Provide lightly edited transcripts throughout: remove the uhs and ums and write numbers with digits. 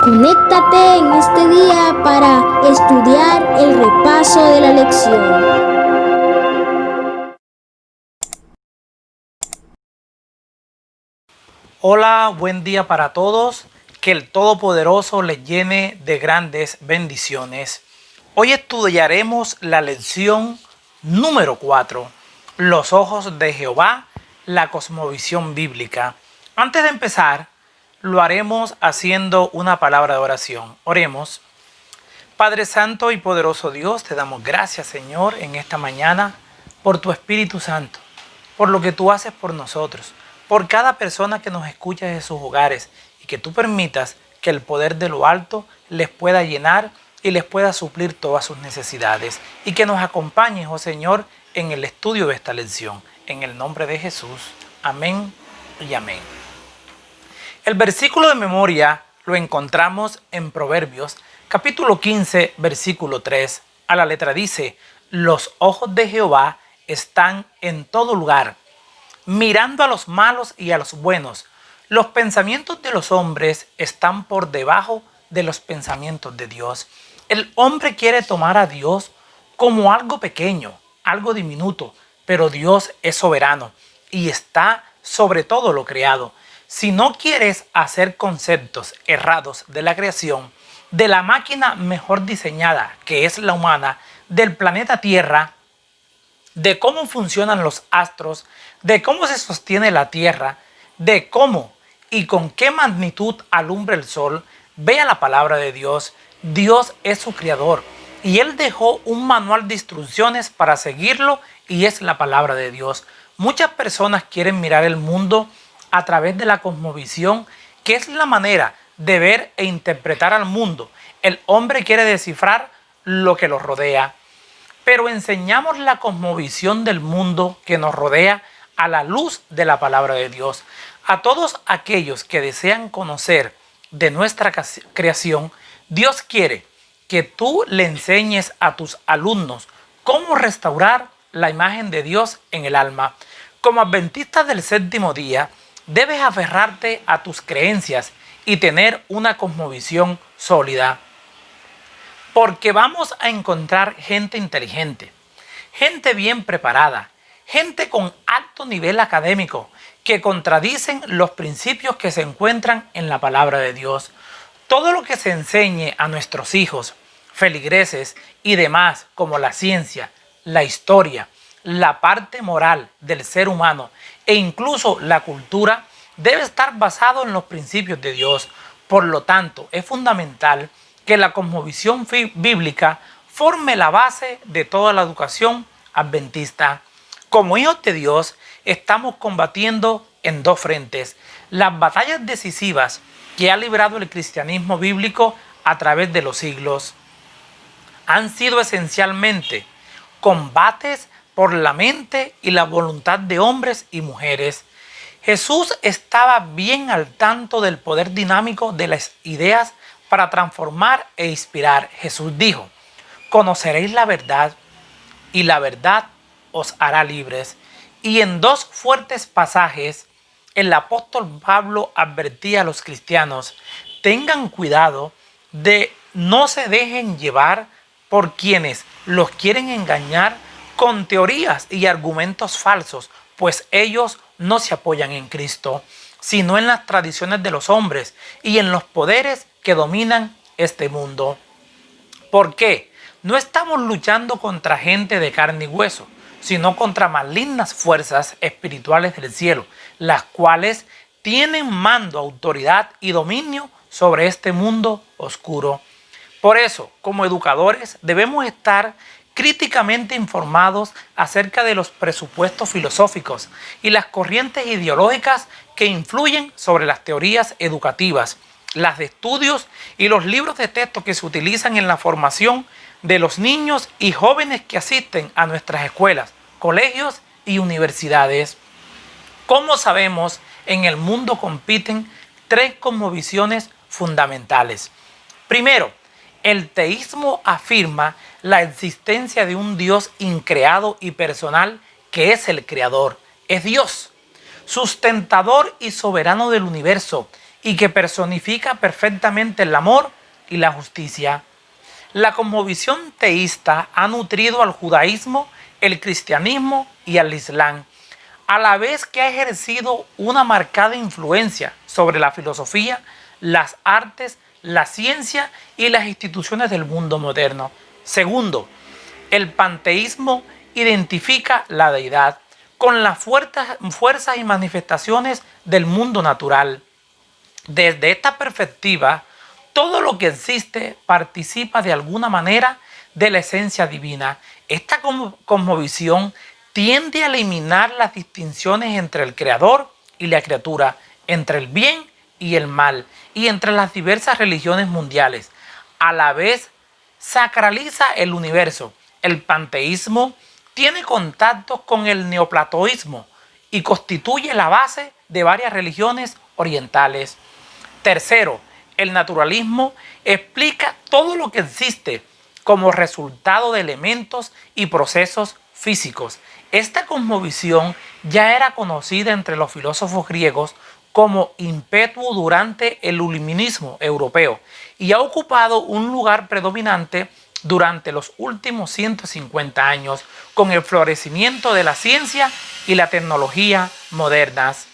Conéctate en este día para estudiar el repaso de la lección. Hola, buen día para todos. Que el Todopoderoso les llene de grandes bendiciones. Hoy estudiaremos la lección número 4, los ojos de Jehová, la cosmovisión bíblica. Antes de empezar, lo haremos haciendo una palabra de oración. Oremos. Padre Santo y poderoso Dios, te damos gracias, Señor, en esta mañana por tu Espíritu Santo, por lo que tú haces por nosotros, por cada persona que nos escucha en sus hogares y que tú permitas que el poder de lo alto les pueda llenar y les pueda suplir todas sus necesidades y que nos acompañes, oh Señor, en el estudio de esta lección. En el nombre de Jesús. Amén y amén. El versículo de memoria lo encontramos en Proverbios, capítulo 15, versículo 3. A la letra dice: los ojos de Jehová están en todo lugar, mirando a los malos y a los buenos. Los pensamientos de los hombres están por debajo de los pensamientos de Dios. El hombre quiere tomar a Dios como algo pequeño, algo diminuto, pero Dios es soberano y está sobre todo lo creado. Si no quieres hacer conceptos errados de la creación, de la máquina mejor diseñada que es la humana, del planeta Tierra, de cómo funcionan los astros, de cómo se sostiene la Tierra, de cómo y con qué magnitud alumbra el sol, vea la palabra de Dios. Dios es su creador y Él dejó un manual de instrucciones para seguirlo y es la palabra de Dios. Muchas personas quieren mirar el mundo a través de la cosmovisión, que es la manera de ver e interpretar al mundo. El hombre quiere descifrar lo que lo rodea, pero enseñamos la cosmovisión del mundo que nos rodea a la luz de la palabra de Dios. A todos aquellos que desean conocer de nuestra creación, Dios quiere que tú le enseñes a tus alumnos cómo restaurar la imagen de Dios en el alma. Como adventistas del séptimo día, debes aferrarte a tus creencias y tener una cosmovisión sólida. Porque vamos a encontrar gente inteligente, gente bien preparada, gente con alto nivel académico que contradicen los principios que se encuentran en la palabra de Dios. Todo lo que se enseñe a nuestros hijos, feligreses y demás, como la ciencia, la historia, la parte moral del ser humano e incluso la cultura, debe estar basado en los principios de Dios. Por lo tanto, es fundamental que la cosmovisión bíblica forme la base de toda la educación adventista. Como hijos de Dios, estamos combatiendo en dos frentes: las batallas decisivas que ha librado el cristianismo bíblico a través de los siglos. Han sido esencialmente combates por la mente y la voluntad de hombres y mujeres. Jesús estaba bien al tanto del poder dinámico de las ideas para transformar e inspirar. Jesús dijo: conoceréis la verdad y la verdad os hará libres. Y en dos fuertes pasajes, el apóstol Pablo advertía a los cristianos: tengan cuidado de no se dejen llevar por quienes los quieren engañar con teorías y argumentos falsos, pues ellos no se apoyan en Cristo, sino en las tradiciones de los hombres y en los poderes que dominan este mundo. ¿Por qué? No estamos luchando contra gente de carne y hueso, sino contra malignas fuerzas espirituales del cielo, las cuales tienen mando, autoridad y dominio sobre este mundo oscuro. Por eso, como educadores, debemos estar críticamente informados acerca de los presupuestos filosóficos y las corrientes ideológicas que influyen sobre las teorías educativas, las de estudios y los libros de texto que se utilizan en la formación de los niños y jóvenes que asisten a nuestras escuelas, colegios y universidades. Como sabemos, en el mundo compiten tres cosmovisiones fundamentales. Primero, el teísmo afirma la existencia de un Dios increado y personal que es el creador, es Dios, sustentador y soberano del universo, y que personifica perfectamente el amor y la justicia. La cosmovisión teísta ha nutrido al judaísmo, el cristianismo y al islam, a la vez que ha ejercido una marcada influencia sobre la filosofía, las artes, la ciencia y las instituciones del mundo moderno. Segundo, el panteísmo identifica la deidad con las fuerzas y manifestaciones del mundo natural. Desde esta perspectiva, todo lo que existe participa de alguna manera de la esencia divina. Esta cosmovisión tiende a eliminar las distinciones entre el creador y la criatura, entre el bien y el mal, y entre las diversas religiones mundiales. A la vez, sacraliza el universo. El panteísmo tiene contactos con el neoplatoísmo y constituye la base de varias religiones orientales. Tercero, el naturalismo explica todo lo que existe como resultado de elementos y procesos físicos. Esta cosmovisión ya era conocida entre los filósofos griegos como impetuo durante el iluminismo europeo y ha ocupado un lugar predominante durante los últimos 150 años con el florecimiento de la ciencia y la tecnología modernas.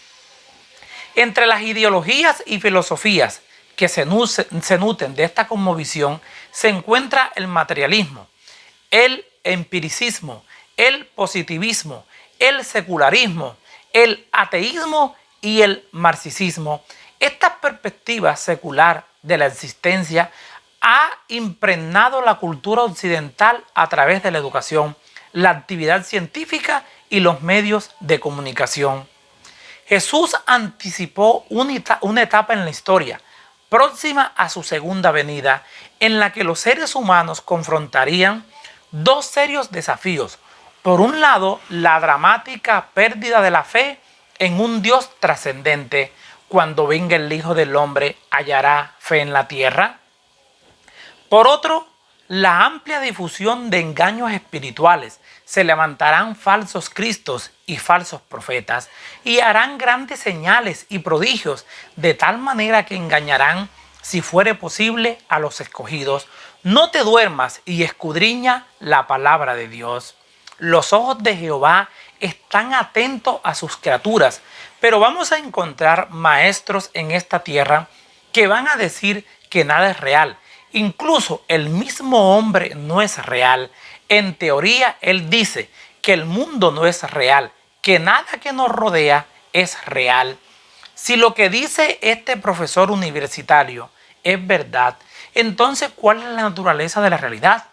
Entre las ideologías y filosofías que se nutren de esta cosmovisión se encuentra el materialismo, el empiricismo, el positivismo, el secularismo, el ateísmo y el marxismo. Esta perspectiva secular de la existencia ha impregnado la cultura occidental a través de la educación, la actividad científica y los medios de comunicación. Jesús anticipó una etapa en la historia, próxima a su segunda venida, en la que los seres humanos confrontarían dos serios desafíos. Por un lado, la dramática pérdida de la fe en un Dios trascendente. Cuando venga el Hijo del Hombre, ¿hallará fe en la tierra? Por otro, la amplia difusión de engaños espirituales. Se levantarán falsos cristos y falsos profetas y harán grandes señales y prodigios de tal manera que engañarán, si fuere posible, a los escogidos. No te duermas y escudriña la palabra de Dios. Los ojos de Jehová están atentos a sus criaturas, pero vamos a encontrar maestros en esta tierra que van a decir que nada es real. Incluso el mismo hombre no es real. En teoría, él dice que el mundo no es real, que nada que nos rodea es real. Si lo que dice este profesor universitario es verdad, entonces, ¿cuál es la naturaleza de la realidad?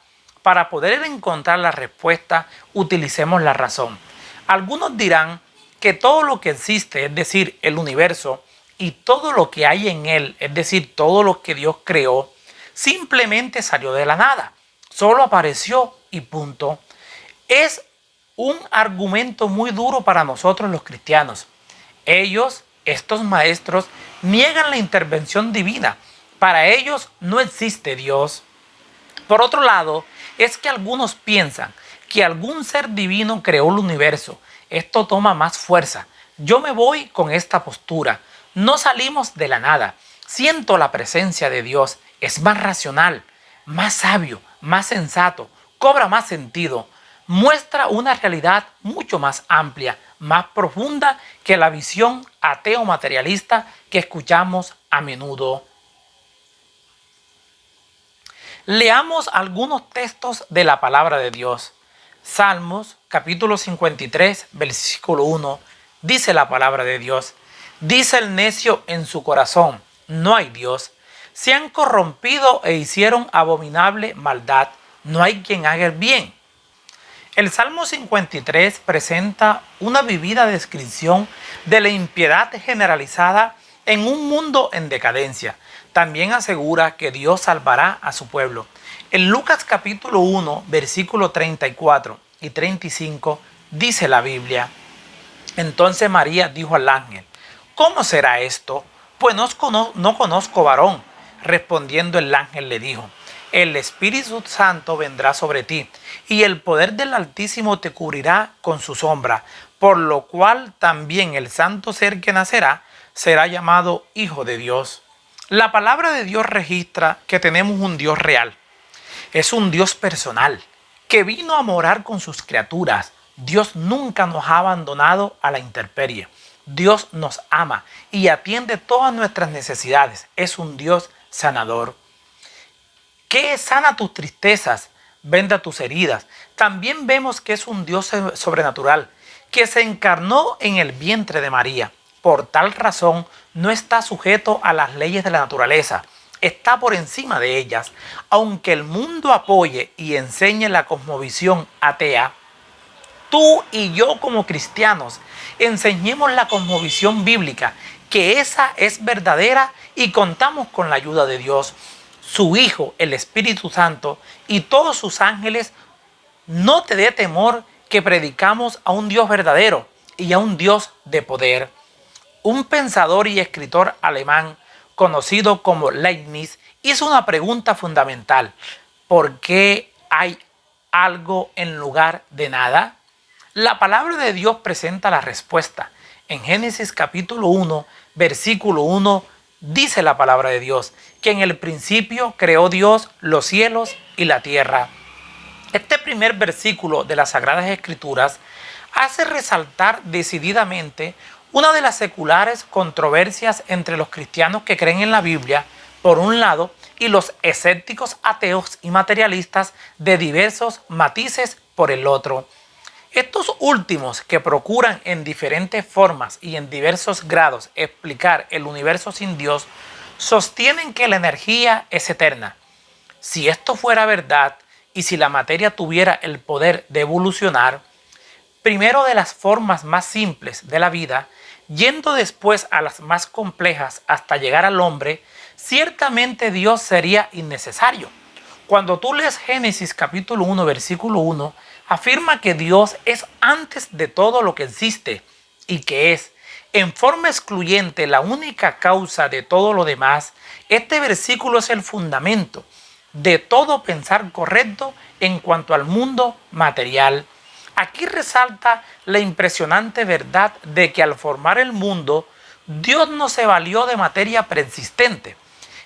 Para poder encontrar la respuesta, utilicemos la razón. Algunos dirán que todo lo que existe, es decir, el universo, y todo lo que hay en él, es decir, todo lo que Dios creó, simplemente salió de la nada, solo apareció y punto. Es un argumento muy duro para nosotros los cristianos. Ellos, estos maestros, niegan la intervención divina. Para ellos no existe Dios. Por otro lado, es que algunos piensan que algún ser divino creó el universo. Esto toma más fuerza. Yo me voy con esta postura. No salimos de la nada. Siento la presencia de Dios. Es más racional, más sabio, más sensato, cobra más sentido, muestra una realidad mucho más amplia, más profunda que la visión ateo materialista que escuchamos a menudo. Leamos algunos textos de la palabra de Dios. Salmos, capítulo 53, versículo 1, dice la palabra de Dios: dice el necio en su corazón, no hay Dios. Se han corrompido e hicieron abominable maldad. No hay quien haga el bien. El Salmo 53 presenta una vivida descripción de la impiedad generalizada en un mundo en decadencia. También asegura que Dios salvará a su pueblo. En Lucas capítulo 1, versículo 34 y 35 dice la Biblia: entonces María dijo al ángel: ¿cómo será esto? Pues no conozco varón. Respondiendo el ángel le dijo: el Espíritu Santo vendrá sobre ti, y el poder del Altísimo te cubrirá con su sombra, por lo cual también el santo ser que nacerá será llamado Hijo de Dios. La palabra de Dios registra que tenemos un Dios real. Es un Dios personal que vino a morar con sus criaturas. Dios nunca nos ha abandonado a la intemperie. Dios nos ama y atiende todas nuestras necesidades. Es un Dios sanador. Que sana tus tristezas, venda tus heridas. También vemos que es un Dios sobrenatural, que se encarnó en el vientre de María. Por tal razón, no está sujeto a las leyes de la naturaleza. Está por encima de ellas. Aunque el mundo apoye y enseñe la cosmovisión atea, tú y yo como cristianos enseñemos la cosmovisión bíblica, que esa es verdadera y contamos con la ayuda de Dios, su Hijo, el Espíritu Santo y todos sus ángeles. No te dé temor que predicamos a un Dios verdadero y a un Dios de poder. Un pensador y escritor alemán conocido como Leibniz hizo una pregunta fundamental: ¿por qué hay algo en lugar de nada? La palabra de Dios presenta la respuesta. En Génesis capítulo 1, versículo 1, dice la palabra de Dios que en el principio creó Dios los cielos y la tierra. Este primer versículo de las Sagradas Escrituras hace resaltar decididamente una de las seculares controversias entre los cristianos que creen en la Biblia, por un lado, y los escépticos ateos y materialistas de diversos matices por el otro. Estos últimos, que procuran en diferentes formas y en diversos grados explicar el universo sin Dios, sostienen que la energía es eterna. Si esto fuera verdad y si la materia tuviera el poder de evolucionar, primero de las formas más simples de la vida, yendo después a las más complejas hasta llegar al hombre, ciertamente Dios sería innecesario. Cuando tú lees Génesis capítulo 1, versículo 1, afirma que Dios es antes de todo lo que existe y que es, en forma excluyente, la única causa de todo lo demás. Este versículo es el fundamento de todo pensar correcto en cuanto al mundo material. Aquí resalta la impresionante verdad de que al formar el mundo, Dios no se valió de materia preexistente.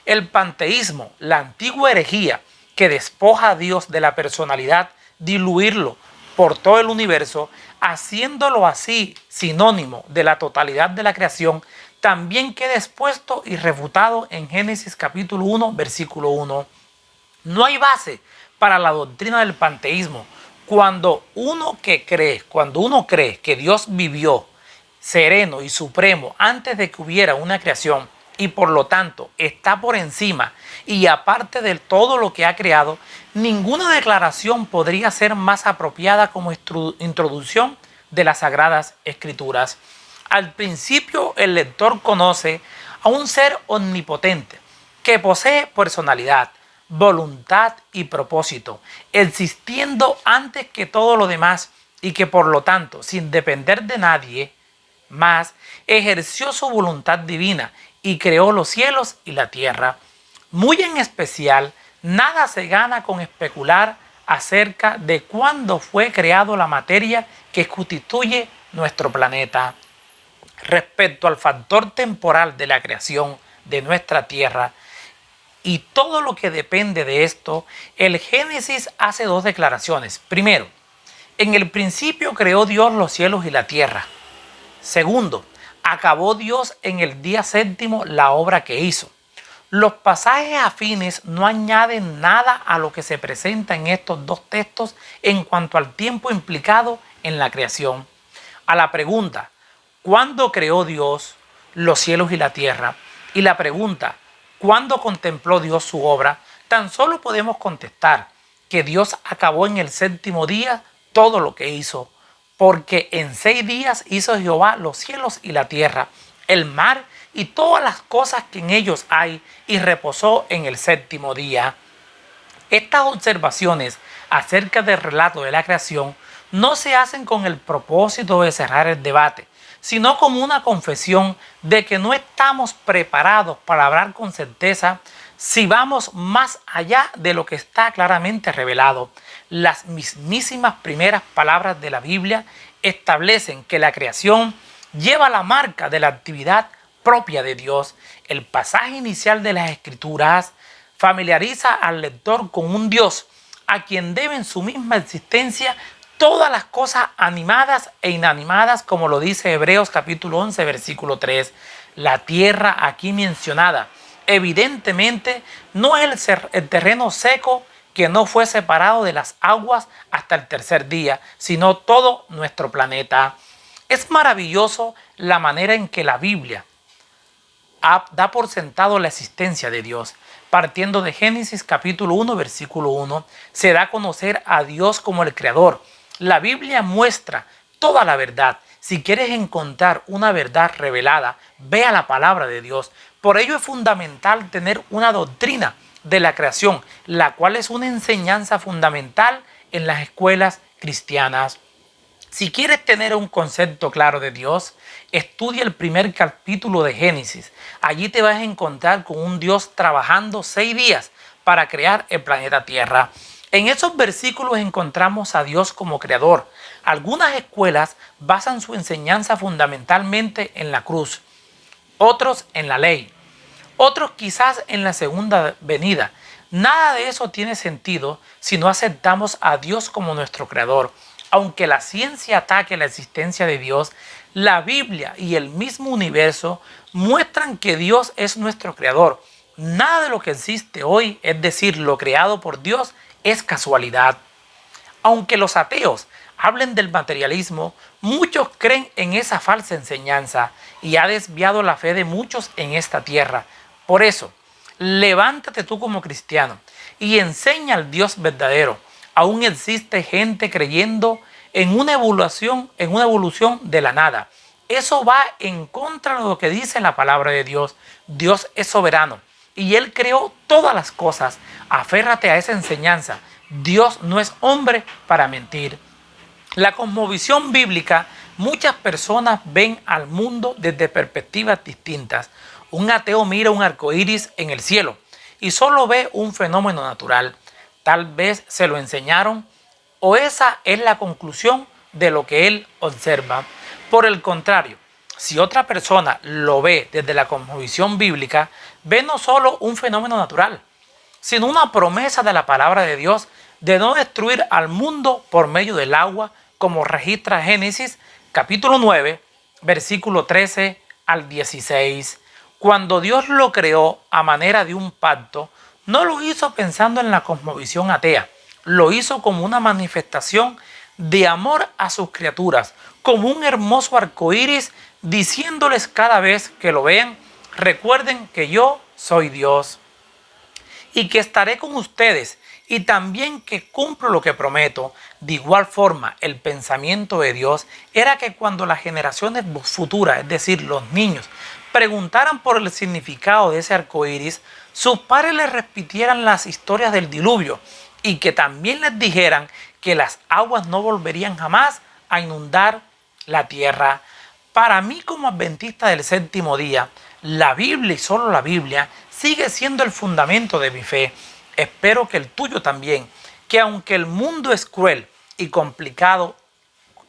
El panteísmo, la antigua herejía que despoja a Dios de la personalidad, diluirlo por todo el universo, haciéndolo así sinónimo de la totalidad de la creación, también queda expuesto y refutado en Génesis capítulo 1, versículo 1. No hay base para la doctrina del panteísmo. Cuando uno cree que Dios vivió sereno y supremo antes de que hubiera una creación y por lo tanto está por encima y aparte de todo lo que ha creado, ninguna declaración podría ser más apropiada como introducción de las Sagradas Escrituras. Al principio, el lector conoce a un ser omnipotente que posee personalidad, voluntad y propósito, existiendo antes que todo lo demás, y que por lo tanto, sin depender de nadie más, ejerció su voluntad divina y creó los cielos y la tierra. Muy en especial, nada se gana con especular acerca de cuándo fue creado la materia que constituye nuestro planeta. Respecto al factor temporal de la creación de nuestra tierra y todo lo que depende de esto, el Génesis hace dos declaraciones. Primero, en el principio creó Dios los cielos y la tierra. Segundo, acabó Dios en el día séptimo la obra que hizo. Los pasajes afines no añaden nada a lo que se presenta en estos dos textos en cuanto al tiempo implicado en la creación. A la pregunta, ¿cuándo creó Dios los cielos y la tierra? Y la pregunta, ¿cuándo contempló Dios su obra? Tan solo podemos contestar que Dios acabó en el séptimo día todo lo que hizo, porque en 6 días hizo Jehová los cielos y la tierra, el mar y todas las cosas que en ellos hay, y reposó en el séptimo día. Estas observaciones acerca del relato de la creación no se hacen con el propósito de cerrar el debate, sino como una confesión de que no estamos preparados para hablar con certeza si vamos más allá de lo que está claramente revelado. Las mismísimas primeras palabras de la Biblia establecen que la creación lleva la marca de la actividad propia de Dios, el pasaje inicial de las Escrituras familiariza al lector con un Dios a quien deben su misma existencia todas las cosas animadas e inanimadas, como lo dice Hebreos capítulo 11, versículo 3. La tierra aquí mencionada, evidentemente, no es el terreno seco que no fue separado de las aguas hasta el tercer día, sino todo nuestro planeta. Es maravilloso la manera en que la Biblia da por sentado la existencia de Dios. Partiendo de Génesis capítulo 1, versículo 1, se da a conocer a Dios como el Creador. La Biblia muestra toda la verdad. Si quieres encontrar una verdad revelada, ve a la palabra de Dios. Por ello es fundamental tener una doctrina de la creación, la cual es una enseñanza fundamental en las escuelas cristianas. Si quieres tener un concepto claro de Dios, estudia el primer capítulo de Génesis. Allí te vas a encontrar con un Dios trabajando 6 días para crear el planeta Tierra. En esos versículos encontramos a Dios como creador. Algunas escuelas basan su enseñanza fundamentalmente en la cruz, otros en la ley, otros quizás en la segunda venida. Nada de eso tiene sentido si no aceptamos a Dios como nuestro creador. Aunque la ciencia ataque la existencia de Dios, la Biblia y el mismo universo muestran que Dios es nuestro creador. Nada de lo que existe hoy, es decir, lo creado por Dios, es casualidad. Aunque los ateos hablen del materialismo, muchos creen en esa falsa enseñanza y ha desviado la fe de muchos en esta tierra. Por eso, levántate tú como cristiano y enseña al Dios verdadero. Aún existe gente creyendo en una evolución de la nada. Eso va en contra de lo que dice la palabra de Dios. Dios es soberano y Él creó todas las cosas. Aférrate a esa enseñanza. Dios no es hombre para mentir. La cosmovisión bíblica, muchas personas ven al mundo desde perspectivas distintas. Un ateo mira un arco iris en el cielo y solo ve un fenómeno natural. Tal vez se lo enseñaron o esa es la conclusión de lo que él observa. Por el contrario, si otra persona lo ve desde la cosmovisión bíblica, ve no solo un fenómeno natural, sino una promesa de la palabra de Dios de no destruir al mundo por medio del agua, como registra Génesis capítulo 9, versículo 13 al 16. Cuando Dios lo creó a manera de un pacto, no lo hizo pensando en la cosmovisión atea, lo hizo como una manifestación de amor a sus criaturas, como un hermoso arco iris, diciéndoles cada vez que lo vean, recuerden que yo soy Dios y que estaré con ustedes y también que cumplo lo que prometo. De igual forma, el pensamiento de Dios era que cuando las generaciones futuras, es decir, los niños, preguntaran por el significado de ese arco iris, sus padres les repitieran las historias del diluvio y que también les dijeran que las aguas no volverían jamás a inundar la tierra. Para mí, como adventista del séptimo día, la Biblia y solo la Biblia sigue siendo el fundamento de mi fe. Espero que el tuyo también, que aunque el mundo es cruel y complicado,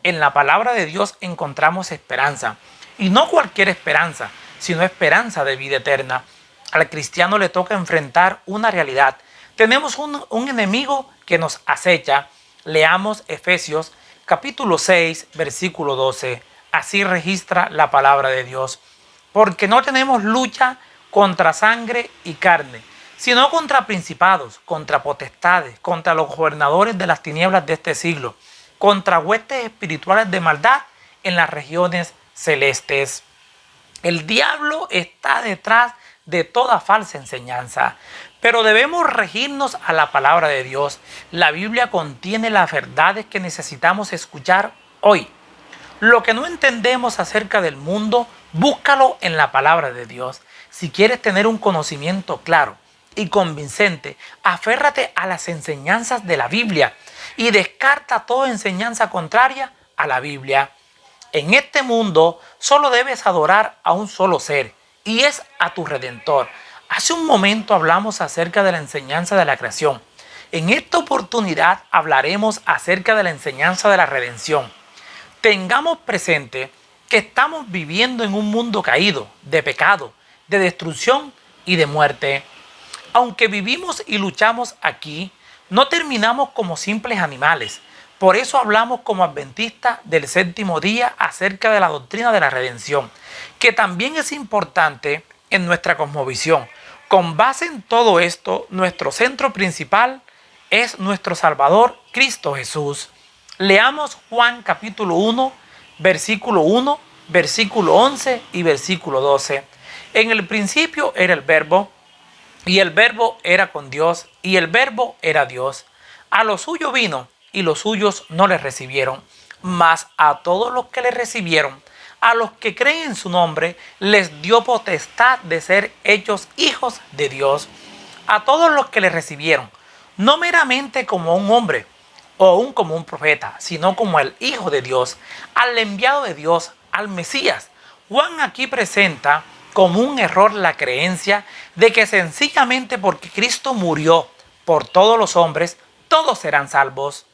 en la palabra de Dios encontramos esperanza. Y no cualquier esperanza, sino esperanza de vida eterna. Al cristiano le toca enfrentar una realidad. Tenemos un enemigo que nos acecha. Leamos Efesios capítulo 6, versículo 12. Así registra la palabra de Dios. Porque no tenemos lucha contra sangre y carne, sino contra principados, contra potestades, contra los gobernadores de las tinieblas de este siglo, contra huestes espirituales de maldad en las regiones celestes. El diablo está detrás de toda falsa enseñanza, pero debemos regirnos a la palabra de Dios. La Biblia contiene las verdades que necesitamos escuchar hoy. Lo que no entendemos acerca del mundo, búscalo en la palabra de Dios. Si quieres tener un conocimiento claro y convincente, aférrate a las enseñanzas de la Biblia y descarta toda enseñanza contraria a la Biblia. En este mundo solo debes adorar a un solo ser y es a tu Redentor. Hace un momento hablamos acerca de la enseñanza de la creación. En esta oportunidad hablaremos acerca de la enseñanza de la redención. Tengamos presente que estamos viviendo en un mundo caído, de pecado, de destrucción y de muerte. Aunque vivimos y luchamos aquí, no terminamos como simples animales. Por eso hablamos como adventistas del séptimo día acerca de la doctrina de la redención, que también es importante en nuestra cosmovisión. Con base en todo esto, nuestro centro principal es nuestro Salvador, Cristo Jesús. Leamos Juan capítulo 1, versículo 1, versículo 11 y versículo 12. En el principio era el Verbo, y el Verbo era con Dios, y el Verbo era Dios. A lo suyo vino, y los suyos no le recibieron. Mas a todos los que le recibieron, a los que creen en su nombre, les dio potestad de ser hechos hijos de Dios. A todos los que le recibieron, no meramente como un hombre o aún como un profeta, sino como el Hijo de Dios, al enviado de Dios, al Mesías. Juan aquí presenta como un error la creencia de que sencillamente porque Cristo murió por todos los hombres, todos serán salvos.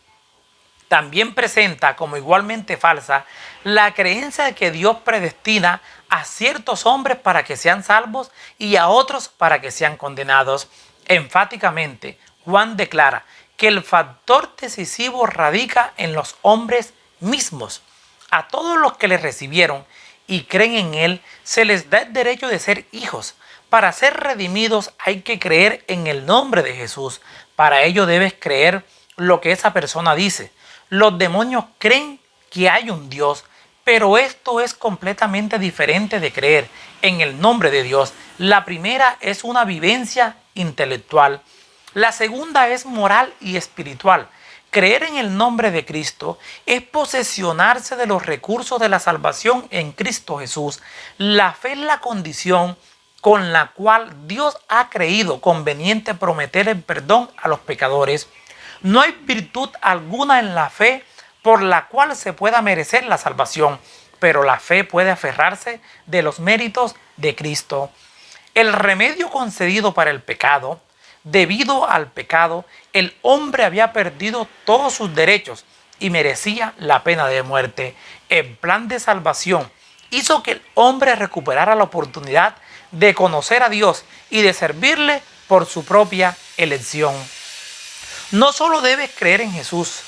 También presenta como igualmente falsa la creencia de que Dios predestina a ciertos hombres para que sean salvos y a otros para que sean condenados. Enfáticamente, Juan declara que el factor decisivo radica en los hombres mismos. A todos los que le recibieron y creen en Él, se les da el derecho de ser hijos. Para ser redimidos hay que creer en el nombre de Jesús. Para ello debes creer lo que esa persona dice. Los demonios creen que hay un Dios, pero esto es completamente diferente de creer en el nombre de Dios. La primera es una vivencia intelectual. La segunda es moral y espiritual. Creer en el nombre de Cristo es posesionarse de los recursos de la salvación en Cristo Jesús. La fe es la condición con la cual Dios ha creído conveniente prometer el perdón a los pecadores. No hay virtud alguna en la fe por la cual se pueda merecer la salvación, pero la fe puede aferrarse de los méritos de Cristo. El remedio concedido para el pecado. Debido al pecado, el hombre había perdido todos sus derechos y merecía la pena de muerte. El plan de salvación hizo que el hombre recuperara la oportunidad de conocer a Dios y de servirle por su propia elección. No solo debes creer en Jesús,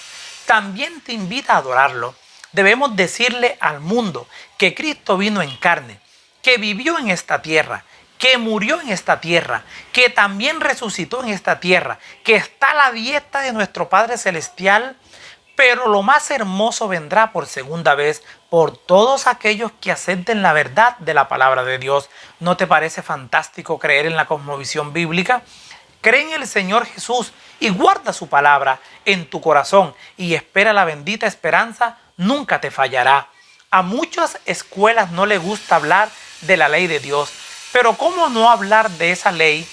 también te invita a adorarlo. Debemos decirle al mundo que Cristo vino en carne, que vivió en esta tierra, que murió en esta tierra, que también resucitó en esta tierra, que está a la diestra de nuestro Padre Celestial, pero lo más hermoso vendrá por segunda vez por todos aquellos que acepten la verdad de la palabra de Dios. ¿No te parece fantástico creer en la cosmovisión bíblica? Cree en el Señor Jesús y guarda su palabra en tu corazón y espera la bendita esperanza, nunca te fallará. A muchas escuelas no les gusta hablar de la ley de Dios, pero ¿cómo no hablar de esa ley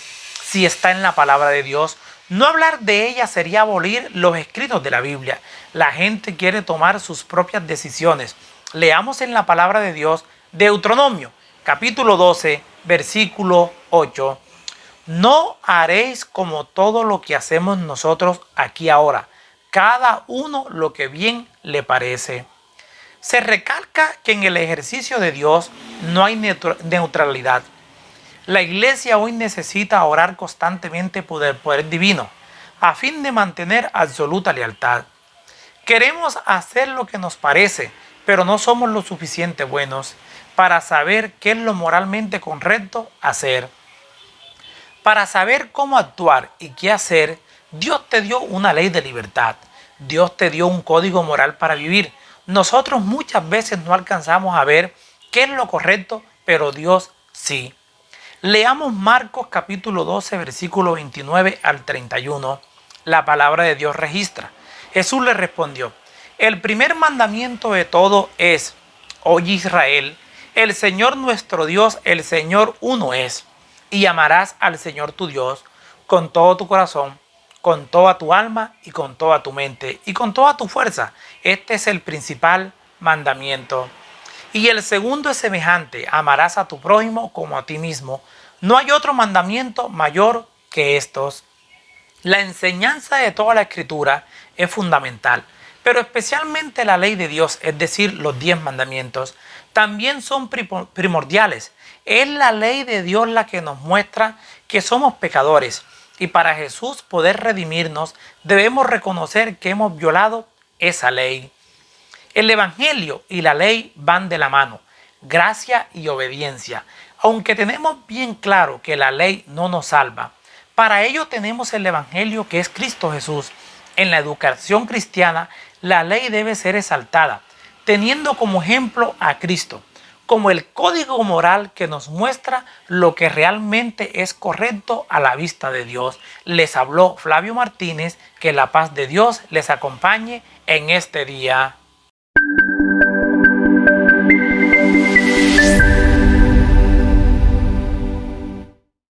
si está en la palabra de Dios? No hablar de ella sería abolir los escritos de la Biblia. La gente quiere tomar sus propias decisiones. Leamos en la palabra de Dios Deuteronomio, capítulo 12, versículo 8. No haréis como todo lo que hacemos nosotros aquí ahora, cada uno lo que bien le parece. Se recalca que en el ejercicio de Dios no hay neutralidad. La iglesia hoy necesita orar constantemente por el poder divino, a fin de mantener absoluta lealtad. Queremos hacer lo que nos parece, pero no somos lo suficiente buenos para saber qué es lo moralmente correcto hacer. Para saber cómo actuar y qué hacer, Dios te dio una ley de libertad. Dios te dio un código moral para vivir. Nosotros muchas veces no alcanzamos a ver qué es lo correcto, pero Dios sí. Leamos Marcos capítulo 12, versículo 29 al 31. La palabra de Dios registra. Jesús le respondió: el primer mandamiento de todo es: oye Israel, el Señor nuestro Dios, el Señor uno es. Y amarás al Señor tu Dios con todo tu corazón, con toda tu alma y con toda tu mente y con toda tu fuerza. Este es el principal mandamiento. Y el segundo es semejante: amarás a tu prójimo como a ti mismo. No hay otro mandamiento mayor que estos. La enseñanza de toda la Escritura es fundamental, Pero especialmente la ley de Dios, es decir, los 10 mandamientos, también son primordiales. Es la ley de Dios la que nos muestra que somos pecadores. Y para Jesús poder redimirnos, debemos reconocer que hemos violado esa ley. El Evangelio y la ley van de la mano, gracia y obediencia. Aunque tenemos bien claro que la ley no nos salva, para ello tenemos el Evangelio, que es Cristo Jesús. En la educación cristiana, la ley debe ser exaltada, teniendo como ejemplo a Cristo, como el código moral que nos muestra lo que realmente es correcto a la vista de Dios. Les habló Flavio Martínez. Que la paz de Dios les acompañe en este día.